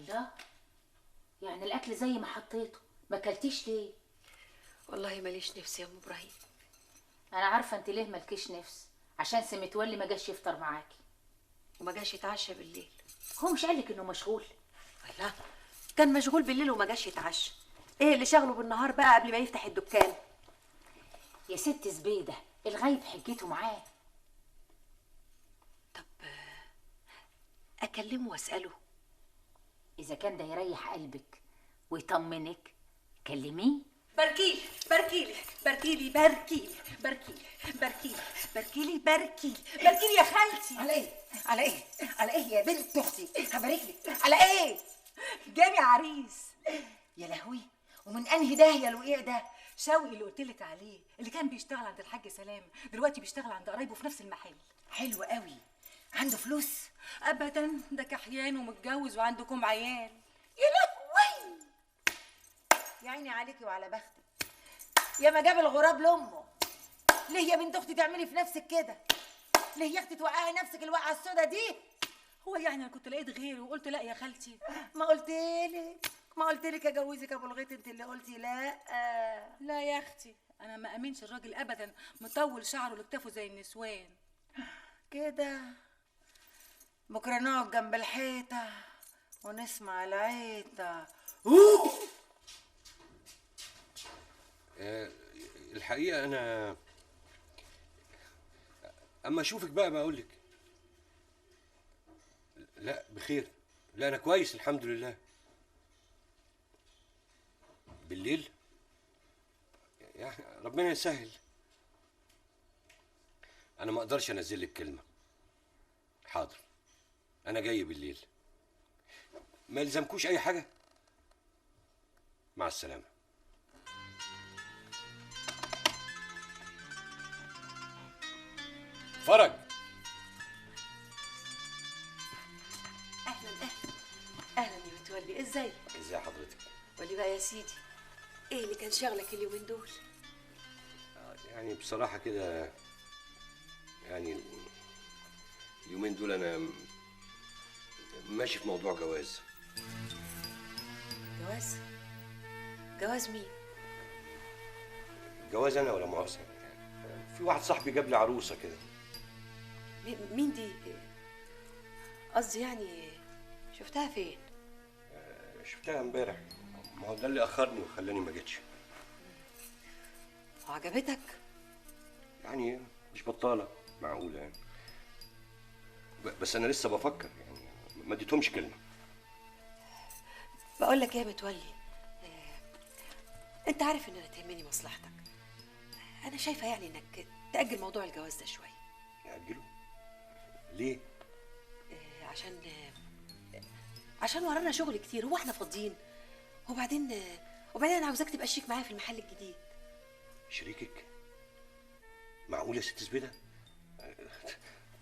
الله، يعني الاكل زي ما حطيته، ما اكلتيش ليه؟ والله ماليش نفس يا ام ابراهيم. انا عارفه انت ليه مالكيش نفس، عشان سمتولي ما جاش يفطر معاكي وما جاش يتعشى بالليل. هو مش قالك انه مشغول؟ الله، كان مشغول بالليل وما جاش يتعشى. ايه اللي شغله بالنهار بقى قبل ما يفتح الدكان؟ يا ست زبيده، الغايب حجته معاه. طب اكلمه واساله. اذا كان ده يريح قلبك ويطمنك كلميه. باركيلي باركيلي باركيلي باركيلي باركيلي باركيلي باركيلي باركيلي باركيلي يا خالتي. على ايه؟ على ايه؟ على ايه يا بنت اختي؟ هبارك لك. على ايه؟ جاني عريس. يا لهوي، ومن انهي داهيه الوقيع ده؟ شوقي اللي قلت لك عليه، اللي كان بيشتغل عند الحاج سلام، دلوقتي بيشتغل عند قرايبه في نفس المحل. حلو قوي. عنده فلوس؟ ابدا، ده كحيان ومتجوز وعندكم عيال. يا لهوي، يا عيني عليكي وعلى بختك. يا ما جاب الغراب لامه. ليه يا بنت اختي تعملي في نفسك كده؟ ليه يا اختي توقعي نفسك الوقعه السودا دي؟ هو يعني انا كنت لقيت غيره وقلت لا يا خالتي. ما قلتلك اجوزك ابو الغيط، انت اللي قلتي لا. لا يا اختي، انا ما امنش الراجل ابدا، مطول شعره لكتافه زي النسوان كده. بكره نقعد جنب الحيطه ونسمع العيطه. الحقيقة أنا أما أشوفك بقى بقول لك. لا بخير، لا أنا كويس الحمد لله. بالليل يعني ربنا يسهل. أنا ما أقدرش أنزل لك كلمة. حاضر، أنا جاي بالليل. ما يلزمكوش أي حاجة. مع السلامة. فرج. اهلا اهلا اهلا يا متولي، ازاي؟ ازاي حضرتك؟ قولي بقى يا سيدي، ايه اللي كان شغلك اليومين دول؟ يعني بصراحة كده، يعني اليومين دول أنا ماشي في موضوع جواز. جواز؟ جواز مين؟ جواز أنا ولا مؤاخذة. في واحد صاحبي جاب لي عروسة كده. مين دي؟ قصدي يعني شفتها فين؟ شفتها امبارح. ما هو ده اللي أخرني وخلاني ما جيتش. وعجبتك؟ يعني مش بطالة، معقولة يعني. بس أنا لسه بفكر، يعني ما اديتهمش كلمة. بقول لك ايه يا متولي، انت عارف ان انا تهمني مصلحتك. انا شايفه يعني انك تأجل موضوع الجواز ده شويه. نأجله؟ ليه؟ عشان ورانا شغل كتير، هو احنا فاضيين؟ وبعدين انا عاوزاك تبقى شريك معايا في المحل الجديد. شريكك؟ معقول يا ست زبيدة؟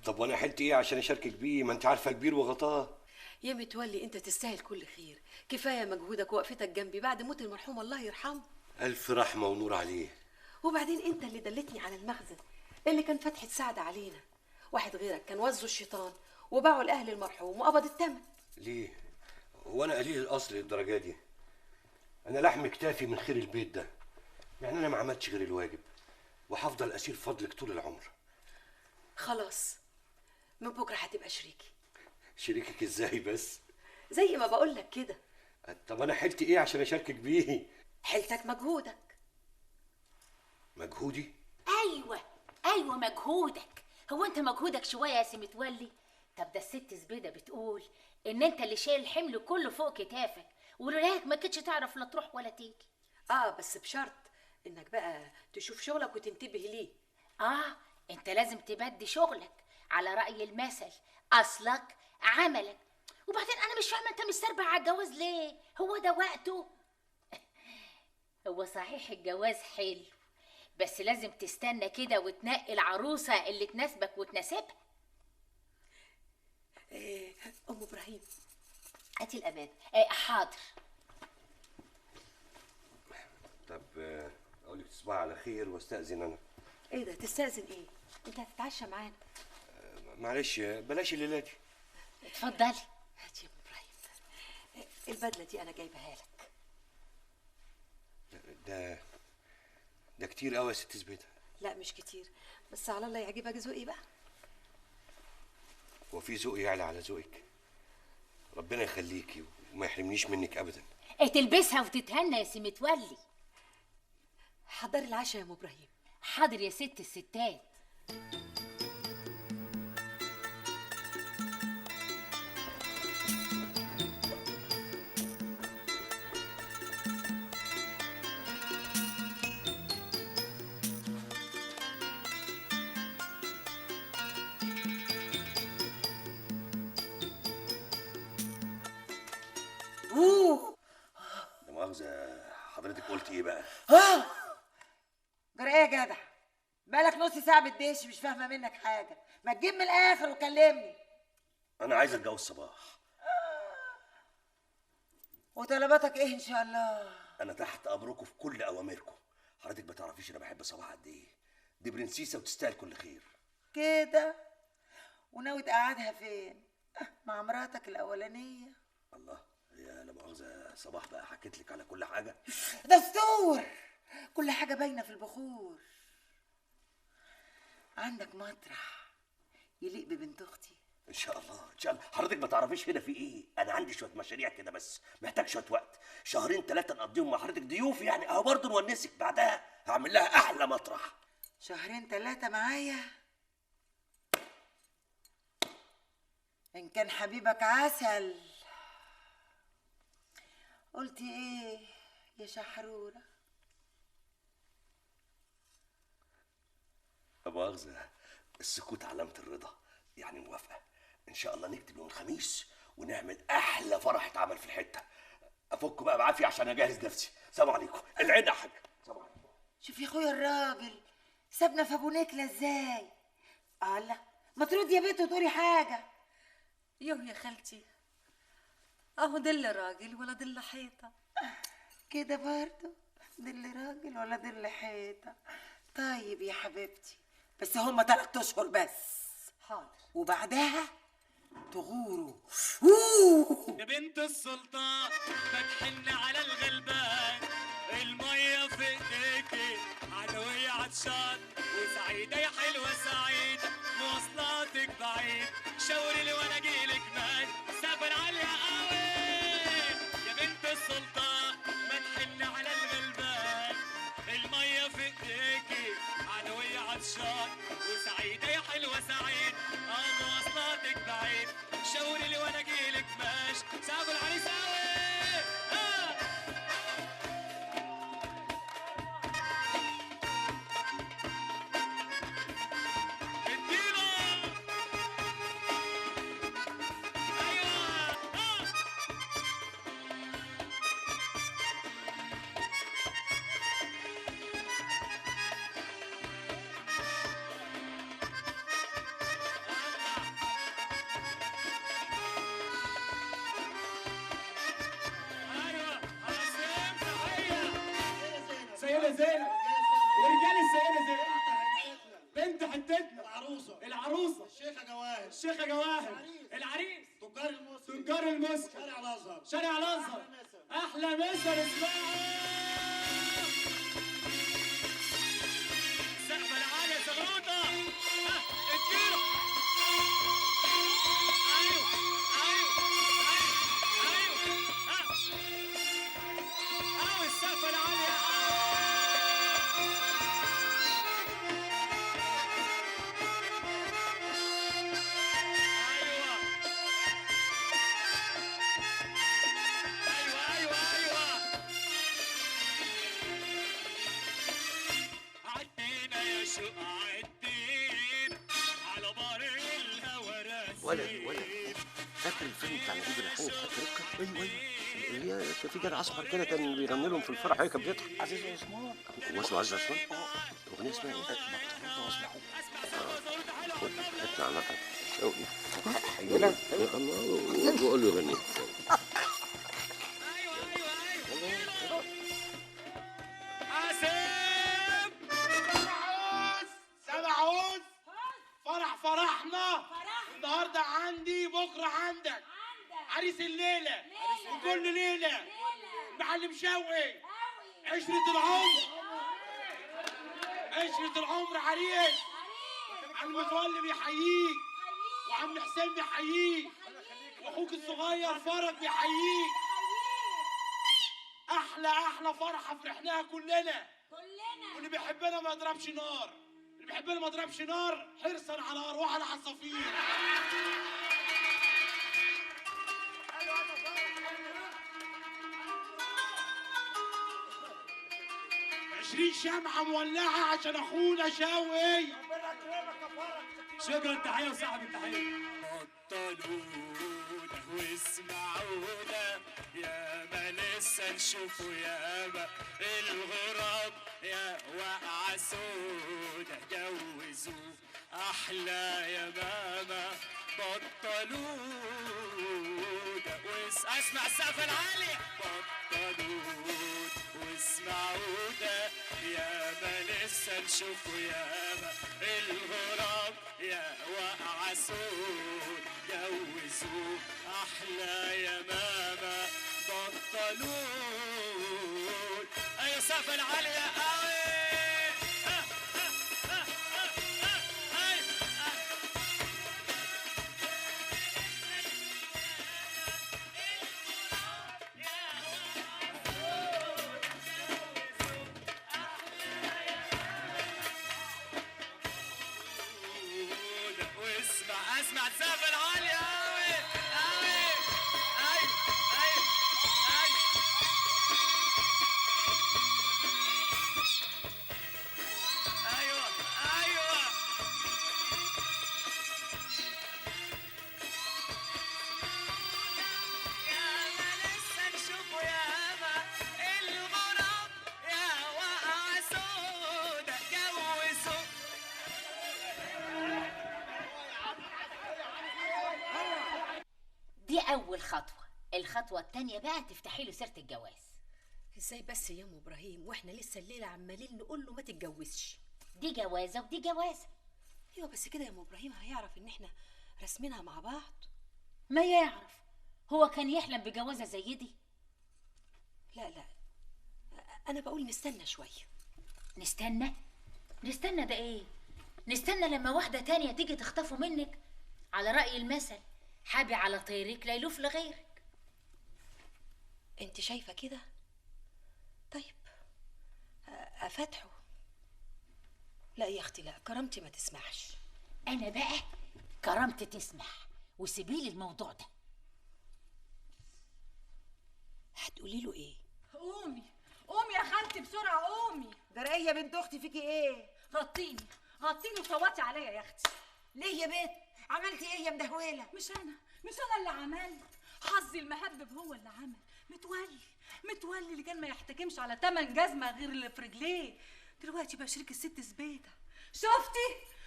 طب وانا حلت ايه عشان اشاركك بيه؟ ما انت عارفه كبير وغطاه. يا متولي انت تستاهل كل خير، كفايه مجهودك ووقفتك جنبي بعد موت المرحوم الله يرحمه. الف رحمه ونور عليه. وبعدين انت اللي دلتني على المخزن اللي كان فتحة سعد علينا. واحد غيرك كان وزه الشيطان وباعه لاهل المرحوم وقبض الثمن. ليه؟ هو انا قليل الاصل للدرجه دي؟ انا لحم كتافي من خير البيت ده. يعني انا ما عملتش غير الواجب، وهفضل اسير فضلك طول العمر. خلاص، من بكره هتبقى شريكي. شريكك ازاي بس؟ زي ما بقول لك كده. طب انا حلت ايه عشان اشاركك بيه؟ حيلتك مجهودك. مجهودي؟ ايوه مجهودك. هو انت مجهودك شويه يا سي متولي؟ طب ده الست زبيده بتقول ان انت اللي شايل الحمل كله فوق كتافك، ولولاك ما كنتش تعرف لا تروح ولا تيجي. بس بشرط انك بقى تشوف شغلك وتنتبه ليه. انت لازم تبدي شغلك على رأي المثل، اصلك عملك. وبعدين انا مش فاهمه انت مستربع على الجواز ليه؟ هو ده وقته؟ هو صحيح الجواز حلو، بس لازم تستنى كده وتنقي العروسه اللي تناسبك وتناسبها. ام ابراهيم، هاتي الامان. حاضر. طب اقول لك تصبحي على خير واستاذن انا. ايه ده تستأذن ايه؟ انت هتتعشى معانا. معلش بلاش الليله دي. اتفضلي. هاتي يا ام ابراهيم. البدله دي انا جايبها لك. ده كتير قوي يا ست زبيده. لا مش كتير، بس على الله يعجبك ذوقي بقى. هو في ذوق يعلى على ذوقك؟ ربنا يخليكي وما يحرمنيش منك ابدا. تلبسها وتتهنى يا سي متولي. حضري العشاء يا ام ابراهيم. حاضر يا ست الستات. لا مؤاخذه، حضرتك قلت ايه بقى؟ جرى ايه يا جدع؟ بقالك نص ساعه بتدش، مش فاهمه منك حاجه. ما تجيب من الاخر وكلمني. انا عايز اتجوز صباح. وطلباتك ايه ان شاء الله؟ انا تحت امركم في كل اوامركم. حضرتك ما تعرفيش انا بحب صباح قد ايه. دي برنسيسه وتستاهل كل خير. كده؟ وناوي تقعدها فين؟ مع مراتك الاولانيه؟ الله، يا لا مؤاخذه صباح بقى حكيت لك على كل حاجه. دستور، كل حاجه باينه في البخور. عندك مطرح يليق ببنت اختي؟ ان شاء الله ان شاء الله. حضرتك ما تعرفيش هنا في ايه. انا عندي شويه مشاريع كده بس محتاج شويه وقت، شهرين 3 نقضيهم مع حضرتك ضيوف يعني، اهو برضه نونسك. بعدها هعمل لها احلى مطرح. شهرين 3 معايا؟ ان كان حبيبك عسل. قلتي ايه يا شحروره؟ لا مؤاخذه، السكوت علامه الرضا، يعني موافقه. ان شاء الله نكتب يوم الخميس ونعمل احلى فرح اتعمل في الحته. افك بقى بعافيه عشان اجهز نفسي. سلام عليكم. ادعي لنا يا حاج. سلام عليكم. شوف يا اخويا الراجل سابنا في ابو نكله ازاي. الله، ما تردي يا بنت وتقولي حاجه. يوه يا خالتي، اهو دل راجل ولا دل حيطه. كده برضه دل راجل ولا دل حيطه. طيب يا حبيبتي، بس هما 3 اشهر بس. حاضر. وبعدها تغوروا. يا بنت السلطان بتحن على الغلبان، المية في ايديكي عدوية عطشان، وسعيدة يا حلوة سعيدة مواصلاتك بعيد، شاوري لي وانا اجيلك مان سافر عالية قوي. يا بنت السلطان بتحن على الغلبان، المية في ايديكي عدوية عطشان، وسعيدة يا حلوة سعيد مواصلاتك بعيد، شاوري لي وانا اجيلك ماشي سافر العريس قوي. سيدة زينب ورجال السيدة زينب، بنت حتتنا العروسة الشيخة جواهر العريس تجار المسك شارع الازهر احلى مسا اسمها سقف العالية زغروطة. اديله. ايوه السقف العالية. ولا فاكر الفيلم بتاع نجيب الريحاني بتاع ركه؟ ايوه اللي هي كان في جدع اسمر كده كان بيغني لهم في الفرح، هي كانت بيضحك. عزيز عثمان. هو اسمه عزيز عثمان؟ الاغنيه اسمها ايه؟ اطلع على شوقي. ايوه الله بقول له يغني. فرحنا النهارده عندي بكره عندك. عريس الليله وكل ليله معلم شوقي عشرة العمر، عشرة العمر عريس. عم متولي بيحييك، وعم حسين بيحييك، واخوك الصغير فرج بيحييك. احلى فرحه فرحناها كلنا. واللي بيحبنا ما يضربش نار، اللي بيحبنا ما يضربش نار حرصا على ارواح العصافير. 20 شمعة مولعة عشان أخونا شوقي. شكرا، تحية وصاحب التحية. بطلونا واسمعونا ياما لسه نشوفوا ياما الغراب يا وقعة سودا جوزوه أحلى يا ماما. بطلونا اسمع السقفة العالية. بطلونا واسمعوا ده ياما لسه نشوفوا ياما الغراب يا وقع سود جوزوه أحلى يا ماما. بطلون أيوة سقفة العالية أوي. اسمع السقف العالي قوي قوي. ايوه ايوه ايوه ايوه ايوه. ياما لسه نشوفه ياما الغراب يا وقع سودا جوزوا. دي أول خطوة. الخطوة التانية بقى تفتحي له سيرة الجواز. ازاي بس يا ام ابراهيم واحنا لسه الليله عمالين نقول له ما تتجوزش؟ دي جوازة ودي جوازة. ايوه بس كده يا ام ابراهيم هيعرف ان احنا رسمينها مع بعض. ما يعرف، هو كان يحلم بجوازة زي دي؟ لا لا، انا بقول نستنى شويه. نستنى؟ نستنى ده ايه؟ نستنى لما واحدة تانية تيجي تخطفه منك؟ على رأي المثل حابي على طيرك لا يلوف لغيرك. انت شايفه كده؟ طيب افتحه. لا يا اختي لا، كرامتي ما تسمحش. انا بقى كرامتي تسمح، وسيبيلي الموضوع ده. هتقولي له ايه؟ قومي قومي يا خالتي بسرعه قومي. جرأية يا بنت اختي فيكي ايه؟ غطيني غطيني وصوتي عليا يا اختي. ليه يا بنت؟ عملتي ايه يا مدهوله؟ مش انا اللي عملت، حظي المهبب هو اللي عمل. متولي اللي كان ما يحتكمش على 8 جزمه غير اللي في رجليه، دلوقتي بقى شريك الست زبيده.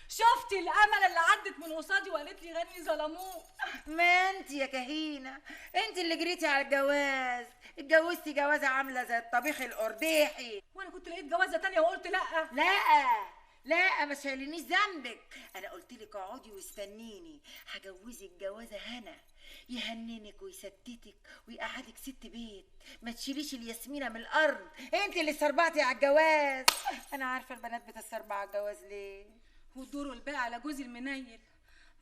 شفتي الامل اللي عدت من قصادي وقالت لي غني ظلموه. ما انت يا كهينه انت اللي جريتي على الجواز، اتجوزتي جوازه عامله زي الطبيخ القرديحي. وانا كنت لقيت جوازه تانية وقلت لا. لا ما شايلينيش ذنبك. انا قلت لك اقعدي واستنيني، هجوزك جوازه هنا يهننك ويستتك ويقعدك ست بيت، ما تشيليش الياسمينه من الارض. انت اللي استربعتي على الجواز. انا عارفه البنات بتستربع على الجواز ليه. والدور والباقي على جوزي المنيل،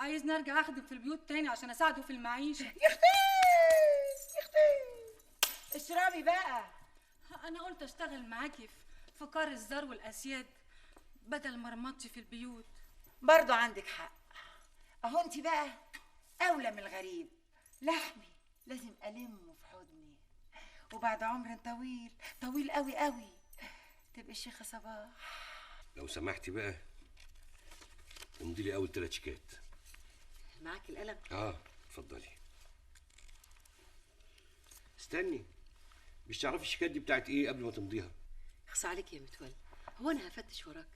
عايز نرجع اخدم في البيوت تاني عشان اساعده في المعيشه. يا اختي اشربي بقى. انا قلت اشتغل معاكي في كار الزار والاسياد بدل مرمطتي في البيوت. برضو عندك حق، اهو انت بقى اولى من الغريب. لحمي لازم المه في حضني، وبعد عمر طويل قوي قوي تبقى الشيخه صباح. لو سمحتي بقى امضي لي اول 3 شيكات. معاك القلم؟ اتفضلي. استني، مش تعرفي الشيكات دي بتاعت ايه قبل ما تمضيها؟ اخص عليك يا متولي، هو انا هفتش وراك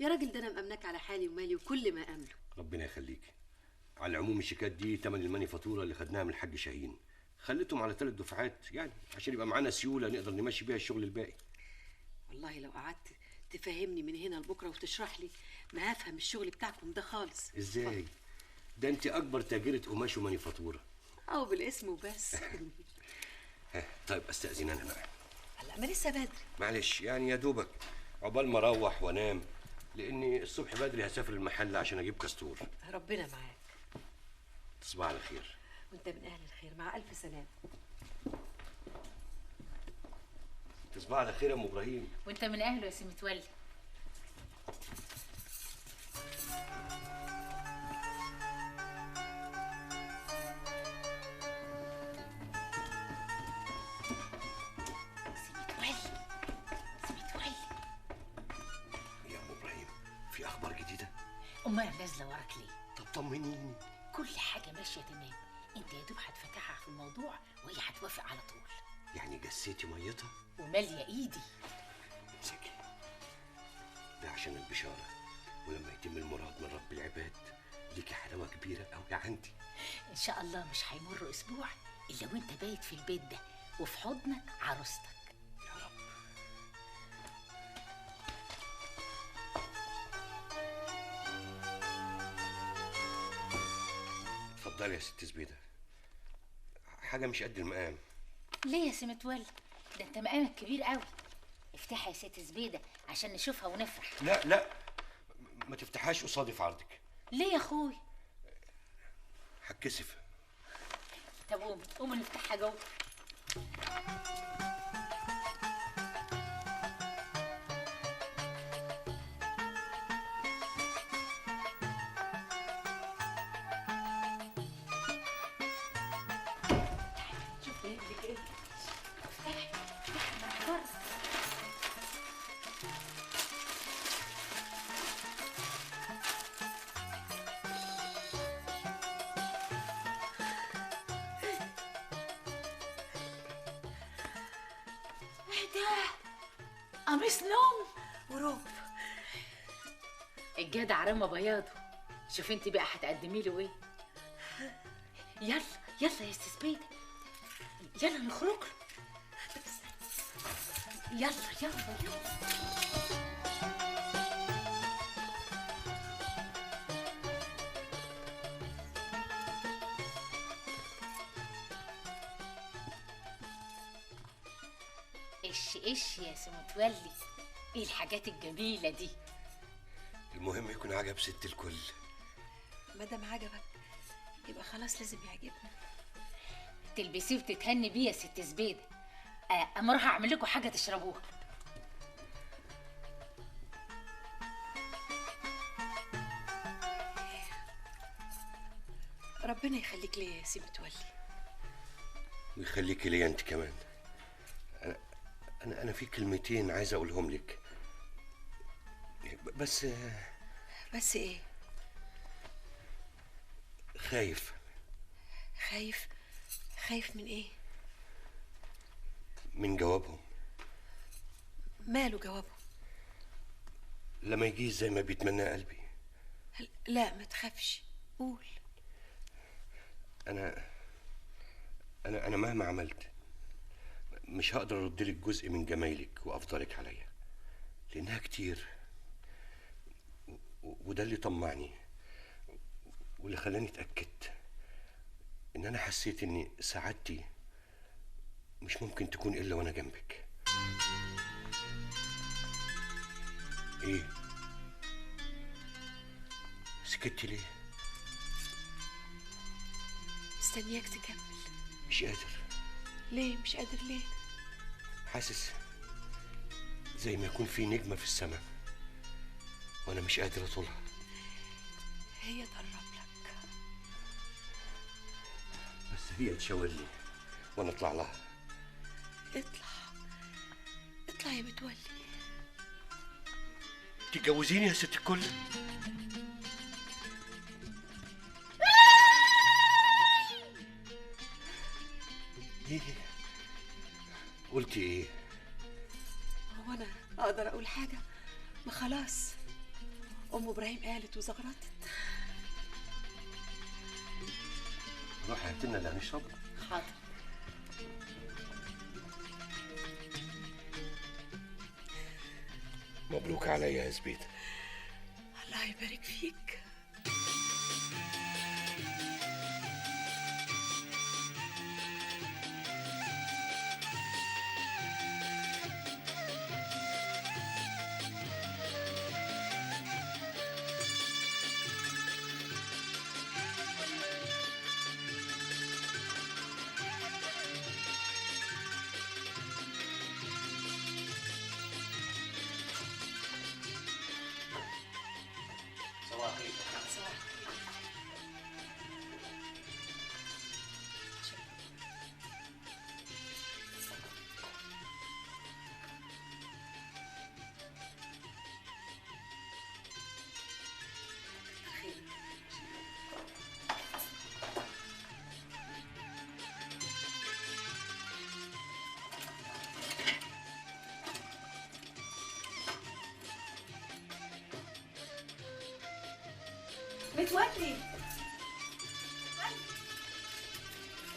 يا راجل؟ ده انا مأمنك على حالي ومالي وكل ما امله. ربنا يخليكي. على العموم الشيكات دي تمن الماني فاتوره اللي خدناها من الحاج شاهين، خليتهم على 3 دفعات يعني عشان يبقى معانا سيوله نقدر نمشي بيها الشغل الباقي. والله لو قعدت تفهمني من هنا لبكره وتشرح لي ما هفهم الشغل بتاعكم ده خالص. ازاي؟ ده انت اكبر تاجره قماش ومانيفاتوره. بالاسم وبس. طيب استاذن انا بقى. هلا ما لسه بدري. معلش يعني يا دوبك عقبال ما اروح وانام، لاني الصبح بدري هسافر المحل عشان اجيب كستور. ربنا معاك. تصبح على خير. وانت من اهل الخير، مع الف سلامه. تصبح على خير يا ام ابراهيم. وانت من اهله يا سي متولي. يا ام ابراهيم، في اخبار جديده؟ امال انا نازله وراك ليه؟ طب طمنيني. كل حاجه ماشيه تمام، انت يا دوب هتفتحها في الموضوع وهي هتوافق على طول. يعني جسيتي ميتها وماليه ايدي. امسكي ده عشان البشاره، ولما يتم المراد من رب العباد ليكي حلاوه كبيره قوي عندي. ان شاء الله مش هيمر اسبوع الا وانت بايت في البيت ده وفي حضنك عروستك. يا رب. اتفضلي يا ست زبيده، حاجه مش قد المقام. ليه يا سي متولي؟ ده انت مقامك كبير قوي. افتحها يا ست زبيده عشان نشوفها ونفرح. لا لا، ما تفتحهاش قصادي في عرضك. ليه يا اخوي؟ هتكسف. طب قوم نفتحها جوه. شوف ايه اللي ايه. افتحي بره. قميص نوم وروب. الجدع رمى بياضه. شوف انت بقى هتقدمي له ايه. يلا يلا يا استاذ بيدة، يلا نخرج له. يلا يلا يلا. ايش يا سي متولي، ايه الحاجات الجميله دي؟ المهم يكون عجب ست الكل. ما دام عجبك يبقى خلاص لازم يعجبنا. تلبسيه وتتهني بيه يا ست زبيده. اما اروح اعمل لكم حاجه تشربوها. ربنا يخليك ليا يا سي متولي. ويخليكي ليا انت كمان. انا في كلمتين عايز اقولهم لك، بس ايه؟ خايف. خايف من ايه؟ من جوابهم. ماله جوابهم؟ لما يجيش زي ما بيتمنى قلبي. لا ما تخافش، قول. انا مهما عملت مش هقدر اردلك جزء من جمايلك وافضلك عليا، لانها كتير. وده اللي طمعني واللي خلاني اتاكدت ان انا حسيت ان سعادتي مش ممكن تكون الا وانا جنبك. ايه سكتي ليه؟ مستنياك تكمل. مش قادر. ليه مش قادر ليه؟ حاسس زي ما يكون في نجمة في السماء وانا مش قادر اطولها. هي تقرب لك بس هي تشاور لي وانا اطلع لها. اطلع يا متولي. تتجوزيني يا ست الكل؟ ايه قلتي ايه؟ هو انا اقدر اقول حاجه؟ ما خلاص ام ابراهيم قالت وزغرطت. روح هات لنا اللي هنشرب. حاضر. مبروك عليا يا زبيدة. الله يبارك فيك. متولي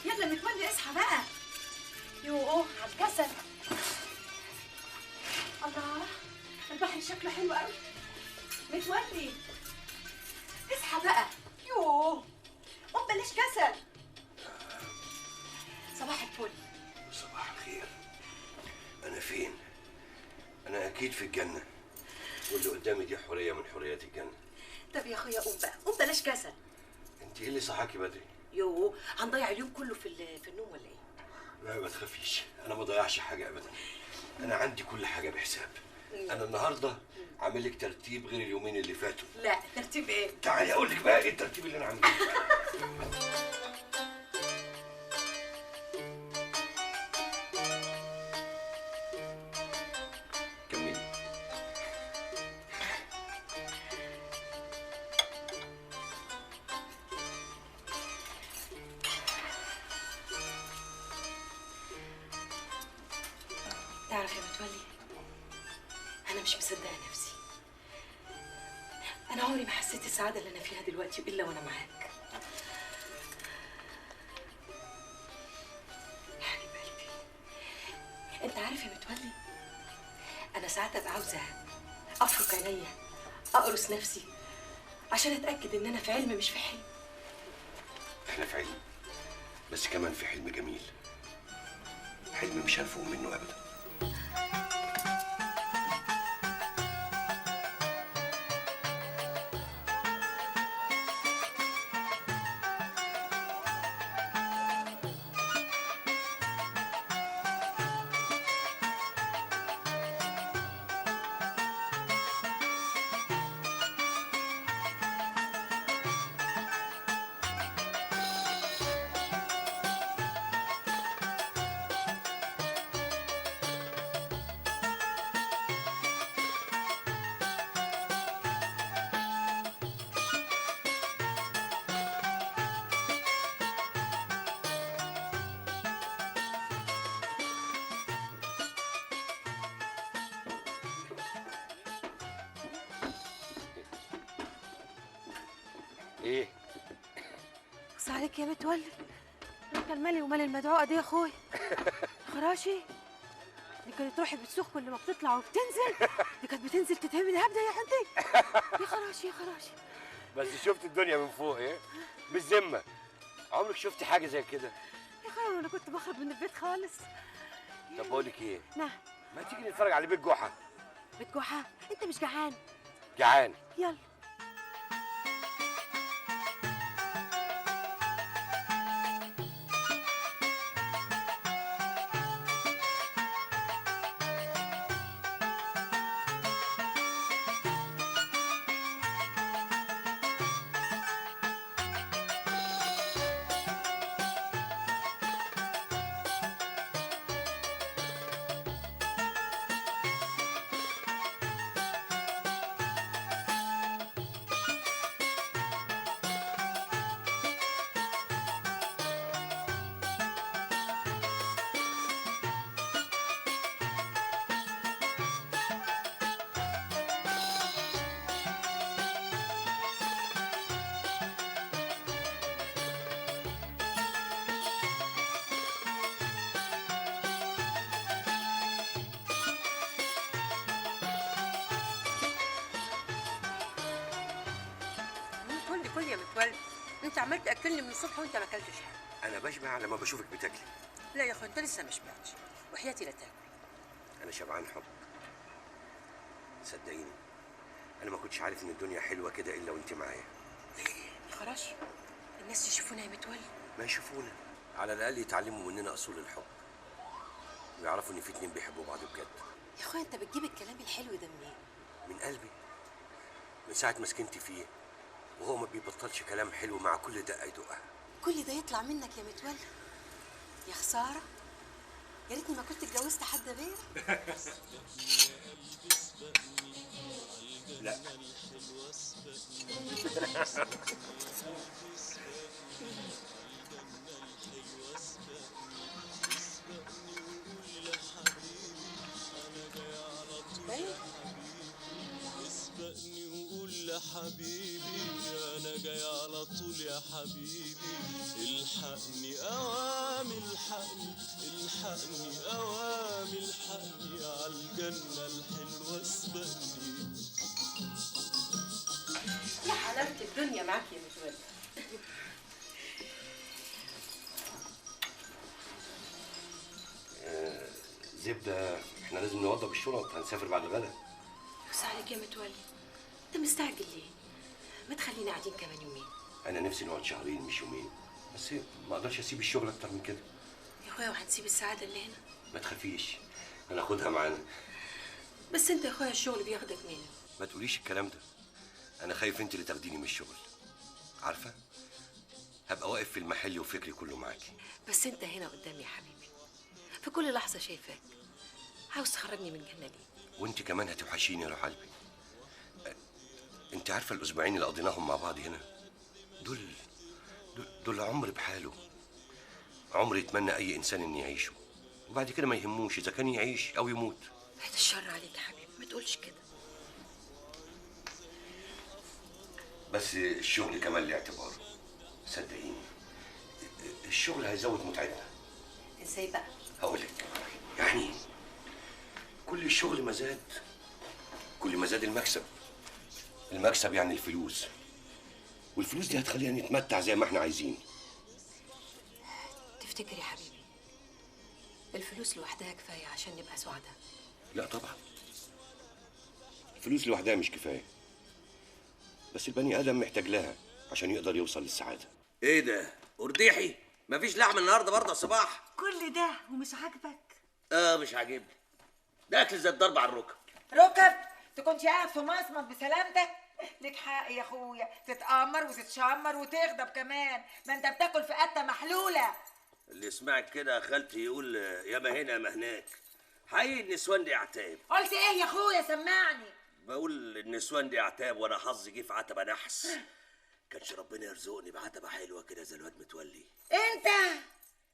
يلا متولي اصحى بقى. يوه على الكسل. الله، البحر شكله حلو قوي. متولي اصحى بقى. يوه قوم بلاش كسل. صباح الفل. صباح الخير. انا فين؟ انا اكيد في الجنه، واللي قدامي دي حوريه من حوريات الجنه. طب يا اخويا قوم بقى، قوم بلاش كسل. انت ايه اللي صحاكي بدري؟ يوه هنضيع اليوم كله في النوم ولا ايه؟ لا ما تخافيش، انا ما ضيعش حاجه ابدا. انا عندي كل حاجه بحساب. انا النهارده عامل لك ترتيب غير اليومين اللي فاتوا. لا ترتيب ايه؟ تعالي اقول لك بقى ايه الترتيب اللي انا عامله. كملي. تعرف يا متولي، انا مش مصدقه نفسي. انا عمري ما حسيت السعاده اللي انا فيها دلوقتي الا وانا معاك يا حبيب قلبي. انت عارف يا متولي، انا ساعات ابقى عاوزه افرك عينيا، اقرص نفسي عشان اتاكد ان انا في علم مش في حلم. احنا في علم، بس كمان في حلم جميل، حلم مش هنفوق منه ابدا. ايه؟ بص عليك يا متولي، انت المالي ومال المدعوقه دي يا اخويا. خراشي دي كانت روحي بتسوق كل ما بتطلع وبتنزل. دي كانت بتنزل تتهمل هبده يا حنتي. يا خراشي يا خراشي. بس شفت الدنيا من فوق ايه؟ بالذمه عمرك شفتي حاجه زي كده؟ يا اخويا انا كنت بخرج من البيت خالص. طب بقول لك ايه؟ نعم. ما تيجي نتفرج على بيت جحا؟ بيت جحا؟ انت مش جعان؟ جعان. يلا. كل يا متولي، انت عمال تاكلني من الصبح وانت ما اكلتش حاجه. انا بشبع لما بشوفك بتاكلي. لا يا اخويا انت لسه ما شبعتش، وحياتي لا تاكل. انا شبعان حب، صدقيني. انا ما كنتش عارف ان الدنيا حلوه كده الا وانت معايا. يا خراشي الناس يشوفونا يا متولي. ما يشوفونا، على الاقل يتعلموا مننا اصول الحب، ويعرفوا ان في اتنين بيحبوا بعض بجد. يا اخويا انت بتجيب الكلام الحلو ده منين؟ من قلبي، من ساعه ما سكنتي فيه وهو ما بيبطلش كلام حلو مع كل دقه يدقها. كل ده يطلع منك يا متولي؟ يا خساره، يا ريتني ما كنت اتجوزت حد غيرك. لا يا حبيبي انا جاي على طول يا حبيبي، الحقني اوام الحقني الحقني اوام الحقني عالجنة الحلوة اسبقني. يا حلاوة الدنيا معاك يا متولي. زبده، احنا لازم نوضب الشنط، هنسافر بعد الغدا. بس عليك يا متولي، انت مستعجل ليه؟ ما تخلينا قاعدين كمان يومين. انا نفسي نقعد شهرين مش يومين، بس ما اقدرش اسيب الشغل اكتر من كده. يا اخويا وهنسيب السعادة اللي هنا؟ ما تخافيش، هناخدها معانا. بس انت يا اخويا الشغل بياخدك مني. ما تقوليش الكلام ده، انا خايف انت اللي تاخديني من الشغل. عارفه، هبقى واقف في المحل وفكري كله معاكي. بس انت هنا قدامي يا حبيبي، في كل لحظة شايفاك. عاوز تخرجني من الجنة ليه؟ وانت كمان هتوحشيني يا روح قلبي. انت عارفه الاسبوعين اللي قضيناهم مع بعض هنا دول عمر بحاله. عمر يتمنى اي انسان ان يعيشه، وبعد كده ما يهموش اذا كان يعيش او يموت. بعد الشر عليك يا حبيبي، ما تقولش كده. بس الشغل كمان له اعتباره، صدقيني الشغل هيزود متعتنا. ازاي بقى؟ هقولك، يعني كل الشغل ما زاد كل ما زاد المكسب يعني الفلوس، والفلوس دي هتخلينا نتمتع زي ما احنا عايزين. تفتكر يا حبيبي الفلوس لوحدها كفاية عشان نبقى سعداء؟ لا طبعا، الفلوس لوحدها مش كفاية، بس البني آدم محتاج لها عشان يقدر يوصل للسعادة. ايه ده؟ قرديحي؟ مفيش لحم النهارده برضه يا صباح؟ كل ده ومش عاجبك؟ مش عاجبني، ده اكل زي الضرب على الركب. ركب؟ تكونش قاعد في مصمت بسلامتك؟ ليك حق يا اخويا تتأمر وتتشمر وتغضب كمان، ما انت بتاكل في قتة محلولة. اللي يسمعك كده يا خالتي يقول يا ما هنا يا ما هناك. حقيقي النسوان دي عتاب. قلت ايه يا اخويا؟ سمعني. بقول النسوان دي عتاب، وانا حظي جه في عتبه نحس. كانش ربنا يرزقني بعتبه حلوه كده زي الواد متولي. انت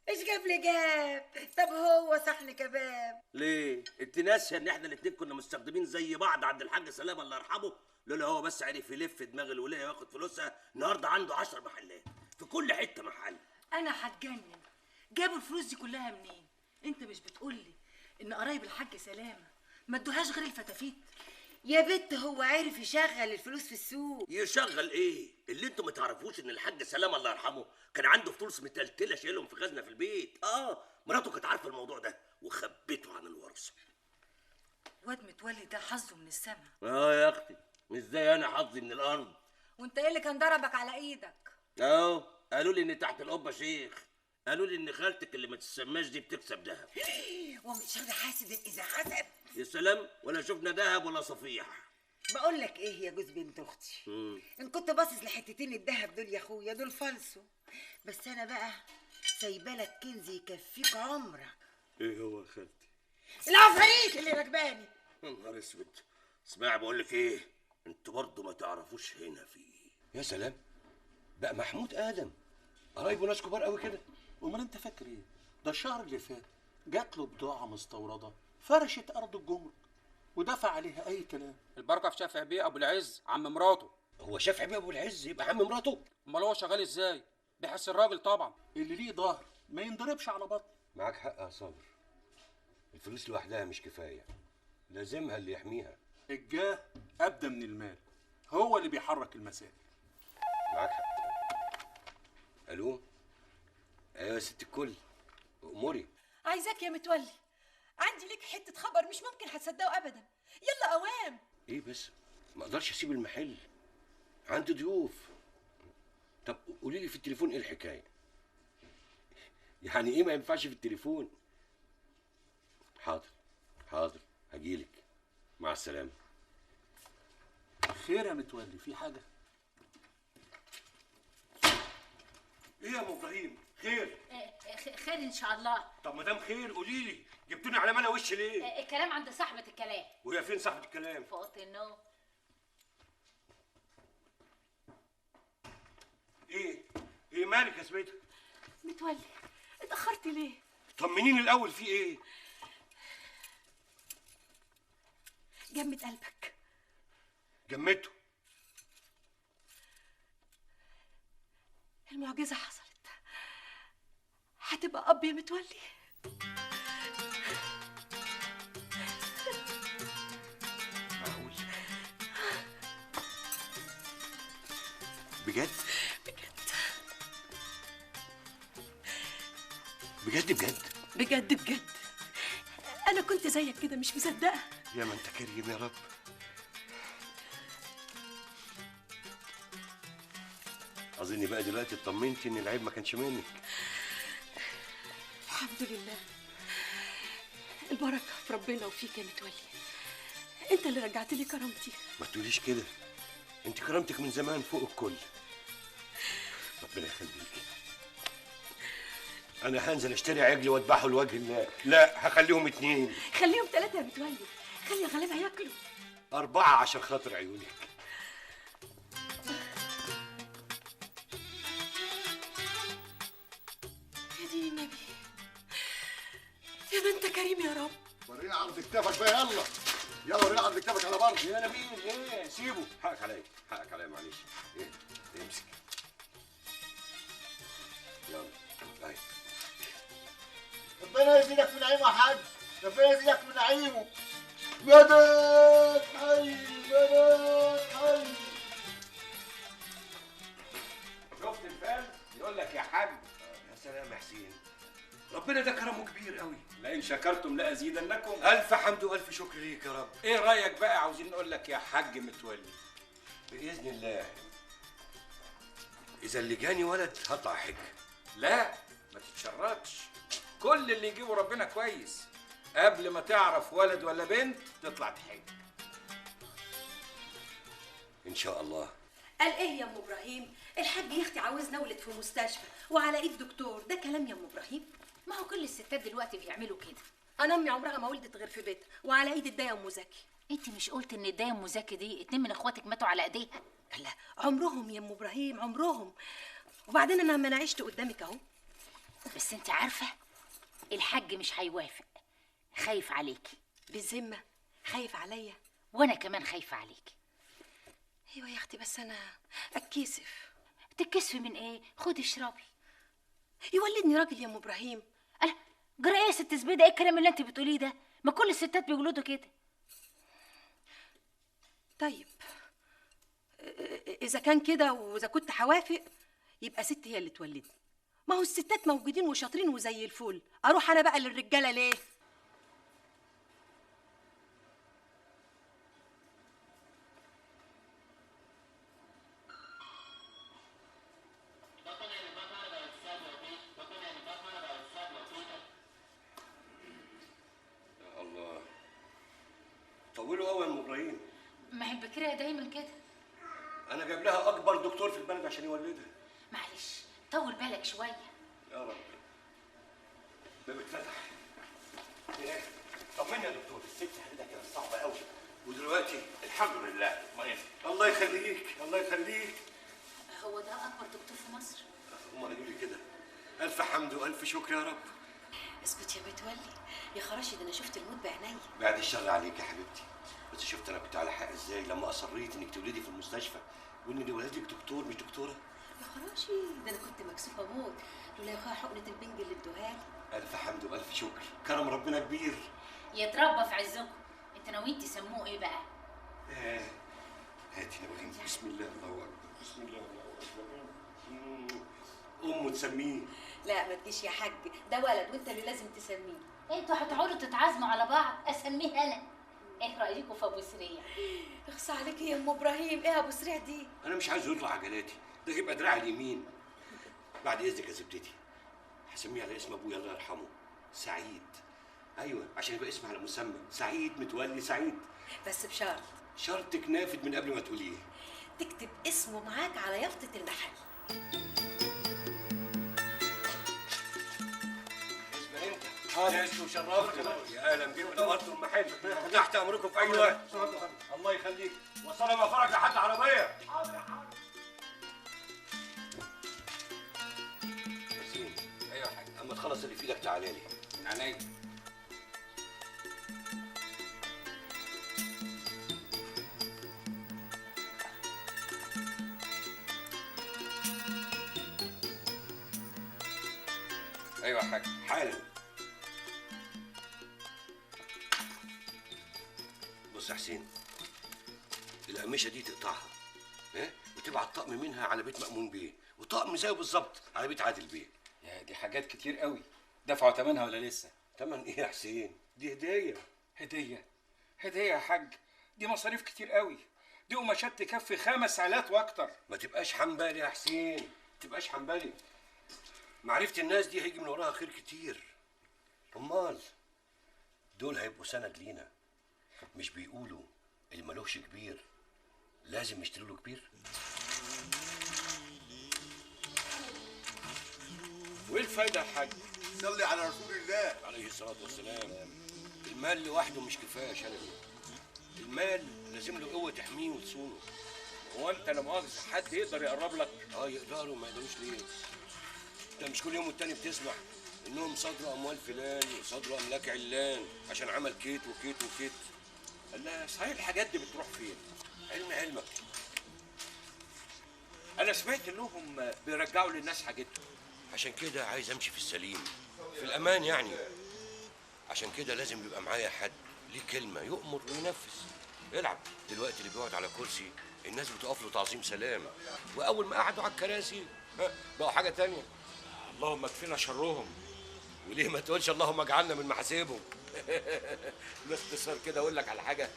ايش جاب لي جاب؟ طب هو صحن كباب. ليه؟ انت ناسيه ان احنا الاتنين كنا مستخدمين زي بعض عند الحاج سلامه الله يرحمه؟ لولا هو بس عرف يلف دماغ الولايه وياخد فلوسها، النهارده عنده 10 محلات في كل حته محل. انا هتجنن، جابوا الفلوس دي كلها منين؟ انت مش بتقولي ان قرايب الحاج سلامه ما ادوهاش غير الفتافيت؟ يا بت هو عارف يشغل الفلوس في السوق. يشغل ايه؟ اللي انتوا ما تعرفوش ان الحاج سلامه الله يرحمه كان عنده فلوس متلتله شايلهم في خزنه في البيت. مراته كانت عارفه الموضوع ده وخبته عن الورثه. واد متولي ده حظه من السما. يا اختي، مش زي انا حظي من الارض. وانت ايه اللي كان ضربك على ايدك؟ قالوا لي ان تحت القبه شيخ، قالوا لي ان خالتك اللي ما تسماش دي بتكسب دهب. ومن شر حاسد اذا حسد. يا سلام، ولا شفنا دهب ولا صفيح. بقول لك ايه يا جوز بنت اختي، ان كنت باصص لحتتين الدهب دول يا اخويا دول فالصو، بس انا بقى سايبه لك كنز يكفيك عمرك. ايه هو يا خالتي؟ العفاريت اللي راكباني. يا نهار اسود. اسمعي بقول لك ايه، انتوا برضه ما تعرفوش هنا في ايه. يا سلام، بقى محمود ادم قرايبه ناس كبار قوي كده. امال انت فاكر ايه؟ ده الشهر اللي فات جات له بضاعه مستورده فرشت ارض الجمرك ودفع عليها اي كلام. البركه في شافع بيه ابو العز عم مراته. هو شافع بيه ابو العز يبقى عم مراته؟ امال هو شغال ازاي؟ بيحس الراجل طبعا. اللي ليه ظهر ما ينضربش على بطن. معاك حق يا صابر، الفلوس لوحدها مش كفايه، لازمها اللي يحميها. الجاه ابدا من المال، هو اللي بيحرك المسائل. معاك حق. الو، ايوه يا ست الكل، اموري. عايزاك يا متولي، عندي ليك حته خبر مش ممكن هتصدقه ابدا. يلا اوام. ايه بس؟ ما اقدرش اسيب المحل، عندي ضيوف. طب قولي لي في التليفون ايه الحكايه؟ يعني ايه ما ينفعش في التليفون؟ حاضر هجيلك، مع السلامه. خير يا متولي، في حاجه؟ ايه يا ام ابراهيم؟ خير؟ خير ان شاء الله. طب ما دام خير قولي لي، جبتوني على ملا وش ليه؟ الكلام عند صاحبة الكلام. وهي فين صاحبة الكلام؟ في اوضه النوم. ايه مالك يا سميتة؟ متولي اتاخرت ليه؟ طمنيني الاول، في ايه؟ جمد قلبك. جمدته؟ المعجزة حصلت. هتبقى أب يا متولي. معقول؟ بجد؟ بجد بجد؟ بجد بجد. أنا كنت زيك كده مش مصدقة. يا ما انت كريم يا رب. اظني بقى دلوقتي اطمنتي ان العيب ما كانش منك. الحمد لله. البركة في ربنا وفيك يا متولي. أنت اللي رجعت لي كرامتي. ما تقوليش كده، انت كرامتك من زمان فوق الكل. ربنا يخليكي. انا هنزل اشتري عجل واذبحه لوجه الله. لا، هخليهم 2. خليهم 3 يا متولي. خلي الغلابة ياكلوا. 4 عشان خاطر عيونك. يا دين النبي. يا ما أنت كريم يا رب. وريني عرض كتافك بقى، يلا يلا وريني عرض كتافك على بره. يا نبيل ايه؟ سيبه. حقك عليا، حقك عليا، معلش. ايه؟ امسك. يلا ايوه. ربنا يزيدك من نعيمه يا حاج، ربنا يزيدك من نعيمه. مدد حي، مدد حي. شفت الفال؟ يقول لك يا حاج. يا سلام يا حسين، ربنا ده كرمه كبير قوي. لئن شكرتم لازيدنكم. الف حمد والف شكر ليك يا رب. ايه رايك بقى؟ عاوزين نقول لك يا حاج متولي. باذن الله اذا اللي جاني ولد هطلع حج. لا ما تتشرطش، كل اللي يجيبه ربنا كويس. قبل ما تعرف ولد ولا بنت تطلع تحج ان شاء الله. قال ايه يا ام ابراهيم؟ الحاج يا اختي عاوز نولد في مستشفى وعلى ايد دكتور. ده كلام يا ام ابراهيم؟ ما هو كل الستات دلوقتي بيعملوا كده. انا امي عمرها ما ولدت غير في بيتها وعلى ايد الدايه ام زكي. انت مش قلت ان الدايه ام زكي دي 2 من اخواتك ماتوا على ايديها؟ لا عمرهم يا ام ابراهيم، عمرهم. وبعدين انا ما انا عشت قدامك اهو. بس انت عارفه الحاج مش هيوافق، خايف عليكي. بالذمه خايف عليا؟ وانا كمان خايفه عليكي. ايوه يا اختي بس انا اتكسف. تتكسفي من ايه؟ خدي اشربي. يولدني راجل يا ام ابراهيم. الا جرى ايه يا ست زبيده؟ ايه الكلام اللي انت بتقوليه ده؟ ما كل الستات بيولدوا كده. طيب اذا كان كده واذا كنت هوافق يبقى ست هي اللي تولدني. ما هو الستات موجودين وشاطرين وزي الفل. اروح انا بقى للرجاله ليه؟ الله، طولوا قوي يا ام ابراهيم. ما هي البكريه دايما كده. انا جايب لها اكبر دكتور في البلد عشان يولدها. معلش طول بالك شويه. يا رب. باب اتفتح. ايه؟ طمني يا دكتور، الست حالتها كانت صعبه قوي ودلوقتي الحمد لله اطمئن. الله يخليك، الله يخليك. هو ده اكبر دكتور في مصر؟ هم قالوا لي كده. الف حمد والف شكر يا رب. اسكت يا متولي يا خراشي، ده انا شفت الموت بعينيا. بعد الشر عليك يا حبيبتي، بس شفت انا كنت على حق ازاي لما اصريت انك تولدي في المستشفى وان اللي ولدك دكتور مش دكتوره. يا خراشي ده انا كنت مكسوفه موت لولا يا اخويا حقنه البنج اللي ادوها لي. الف حمد والف شكر، كرم ربنا كبير. يتربى في عزكم. انت ناويين تسموه ايه بقى؟ هاتي ناويين. بسم الله الله اكبر، بسم الله الله اكبر. امه تسميه؟ لا ما تجيش يا حاج، ده ولد وانت اللي لازم تسميه. انتوا هتقعدوا تتعازموا على بعض؟ اسميه انا. ايه رايكم في ابو سريع؟ اخصى عليك يا ام ابراهيم. ايه ابو سريع دي؟ انا مش عايزه يطلع عجلاتي، ده يبقى دراعي اليمين. بعد اذنك يا زبدتي، هسميه على اسم ابويا الله يرحمه، سعيد. ايوه عشان يبقى اسم على مسمى، سعيد متولي سعيد. بس بشرط. شرطك نافد من قبل ما تقوليه. تكتب اسمه معاك على يافطه المحل. اسمع انت. ناس وشرفت يا اهلا بيكم، نورتوا المحل. تحت امركم في اي وقت. الله يخليك. وصلنا ما فرج لحد عربيه. ياسين. ايوه يا حاج. اما تخلص اللي في ايدك تعالى لي. عينيا. ايوه يا حاج. حالا. بص يا حسين، القميشه دي تقطعها وتبعت طقم منها على بيت مأمون بيه، وطقم زيه بالظبط على بيت عادل بيه. يا دي حاجات كتير قوي، دفعوا ثمنها ولا لسه؟ تمن ايه يا حسين؟ دي هديه. هديه؟ هديه يا حاج؟ دي مصاريف كتير قوي، دي قماشات تكفي 5 عائلات واكتر. ما تبقاش حنبالي يا حسين، ما تبقاش حنبالي. معرفة الناس دي هيجي من وراها خير كتير. امال دول هيبقوا سند لينا. مش بيقولوا اللي ملوش كبير لازم يشتري له كبير؟ وايه الفايده يا حاج؟ صلي على رسول الله عليه الصلاه والسلام. المال لوحده مش كفايه يا شلبي، المال لازم له قوه تحميه وتصونه. هو انت لا مؤاخذه حد يقدر يقرب لك؟ يقدروا، ما يقدروش ليه؟ انت مش كل يوم والتاني بتسمع انهم صادروا اموال فلان وصادروا املاك علان عشان عمل كيت وكيت وكيت؟ لا صحيح الحاجات دي بتروح فين؟ علمك. انا سمعت انهم بيرجعوا للناس حاجتهم. عشان كده عايز امشي في السليم، في الامان يعني. عشان كده لازم يبقى معايا حد ليه كلمه يؤمر وينفذ. العب دلوقتي اللي بيقعد على كرسي الناس بتقف له تعظيم سلام، واول ما قعدوا على الكراسي بقوا حاجه تانية. اللهم اكفينا شرهم. وليه ما تقولش اللهم اجعلنا من محاسبهم؟ باختصار كده اقول لك على حاجه،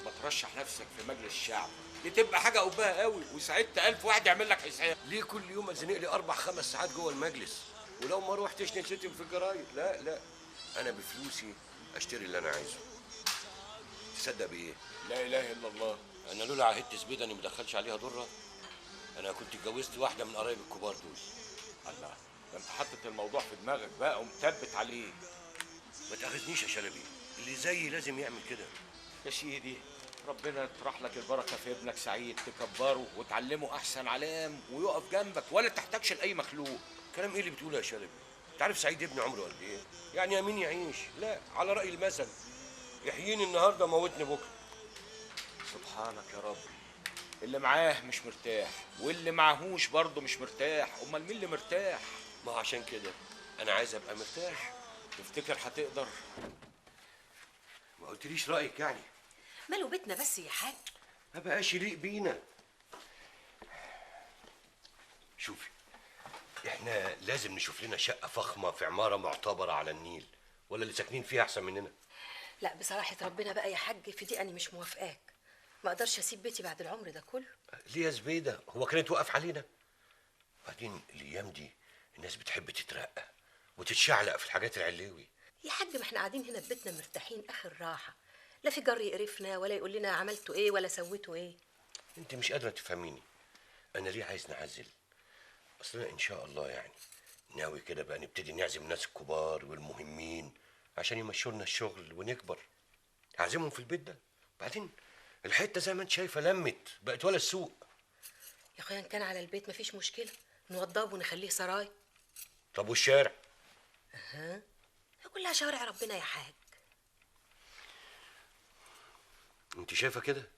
ما ترشح نفسك في مجلس الشعب، دي تبقى حاجه قبها قوي وساعدت 1000 واحد يعمل لك حساب. ليه كل يوم ازنق لي 4-5 ساعات جوه المجلس؟ ولو ما روحتش نتشتم في الجرايد؟ لا انا بفلوسي اشتري اللي انا عايزه. تصدق بايه؟ لا اله الا الله. انا لولا عهدت زبيده اني ما ادخلش عليها ضره انا كنت اتجوزت واحده من قرايب الكبار دول. الله، ده انت حاطط الموضوع في دماغك بقى ومثبت عليه. ما تاخذنيش يا شلبي، اللي زيي لازم يعمل كده. يا سيدي ربنا يطرح لك البركه في ابنك سعيد، تكبره وتعلمه احسن علام ويقف جنبك ولا تحتاجش لاي مخلوق. كلام ايه اللي بتقوله يا شلبي؟ انت عارف سعيد ابني عمره قد ايه؟ يعني يمين يعيش؟ لا، على راي المثل يحييني النهارده موتني بكره. سبحانك يا رب. اللي معاه مش مرتاح واللي معهوش برضه مش مرتاح، امال مين اللي مرتاح؟ ما عشان كده انا عايز ابقى مرتاح. تفتكر هتقدر؟ ما قلتليش رايك يعني. ماله بيتنا بس يا حاج؟ ما بقاش يليق بينا. شوفي، احنا لازم نشوف لنا شقه فخمه في عماره معتبره على النيل، ولا اللي ساكنين فيها احسن مننا؟ لا بصراحه ربنا بقى يا حاج، في دي انا مش موافقاك. ما اقدرش اسيب بيتي بعد العمر ده كله. ليه يا زبيده؟ هو كانت توقف علينا؟ بعدين الايام دي الناس بتحب تترقى وتتشعلق في الحاجات العلوي. يا حاج ما احنا قاعدين هنا في بيتنا مرتاحين اخر راحه، لا في جر يقرفنا ولا يقول لنا عملتوا ايه ولا سويتوا ايه. انت مش قادره تفهميني انا ليه عايز نعزل. اصل ان شاء الله يعني ناوي كده بقى نبتدي نعزم الناس الكبار والمهمين عشان يمشوا لنا الشغل ونكبر. هعزمهم في البيت ده. بعدين الحته زي ما انت شايفه لمت بقت ولا السوق. يا اخويا ان كان على البيت مفيش مشكله، نوضبه ونخليه سراي. طب والشارع؟ كلها شوارع ربنا يا حاج. انت شايفه كده؟